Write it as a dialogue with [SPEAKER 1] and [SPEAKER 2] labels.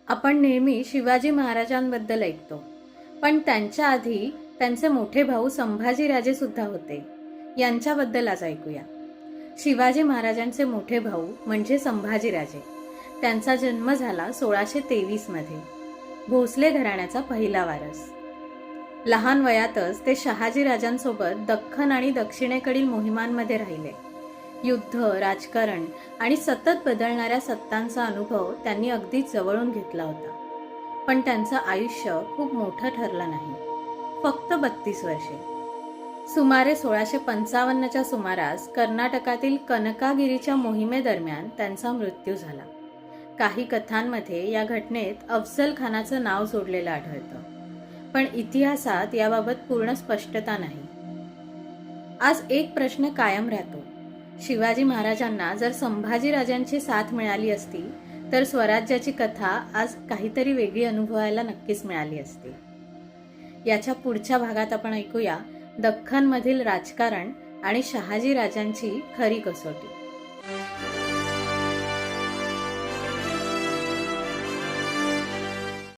[SPEAKER 1] आपण नेहमी शिवाजी महाराजांबद्दल ऐकतो, पण त्यांच्या आधी त्यांचे मोठे भाऊ संभाजीराजे सुद्धा होते. यांच्याबद्दल आज ऐकूया. शिवाजी महाराजांचे मोठे भाऊ म्हणजे संभाजीराजे. त्यांचा जन्म झाला 1623 मध्ये. भोसले घराण्याचा पहिला वारस. लहान वयातच ते शहाजीराजांसोबत दख्खन आणि दक्षिणेकडील मोहिमांमध्ये राहिले. युद्ध, राजकारण आणि सतत बदलणाऱ्या सत्तांचा अनुभव त्यांनी अगदी जवळून घेतला होता. पण त्यांचं आयुष्य खूप मोठं ठरलं नाही, फक्त 32 वर्षे. सुमारे 1655च्या सुमारास कर्नाटकातील कनकागिरीच्या मोहिमेदरम्यान त्यांचा मृत्यू झाला. काही कथांमध्ये या घटनेत अफजल खानाचं नाव जोडलेलं आढळतं, पण इतिहासात याबाबत पूर्ण स्पष्टता नाही. आज एक प्रश्न कायम राहतो. शिवाजी महाराजांना जर संभाजीराजांची साथ मिळाली असती तर स्वराज्याची कथा आज काहीतरी वेगळी अनुभवायला नक्कीच मिळाली असती. याच्या पुढच्या भागात आपण ऐकूया दख्खनमधील राजकारण आणि शहाजीराजांची खरी कसोटी.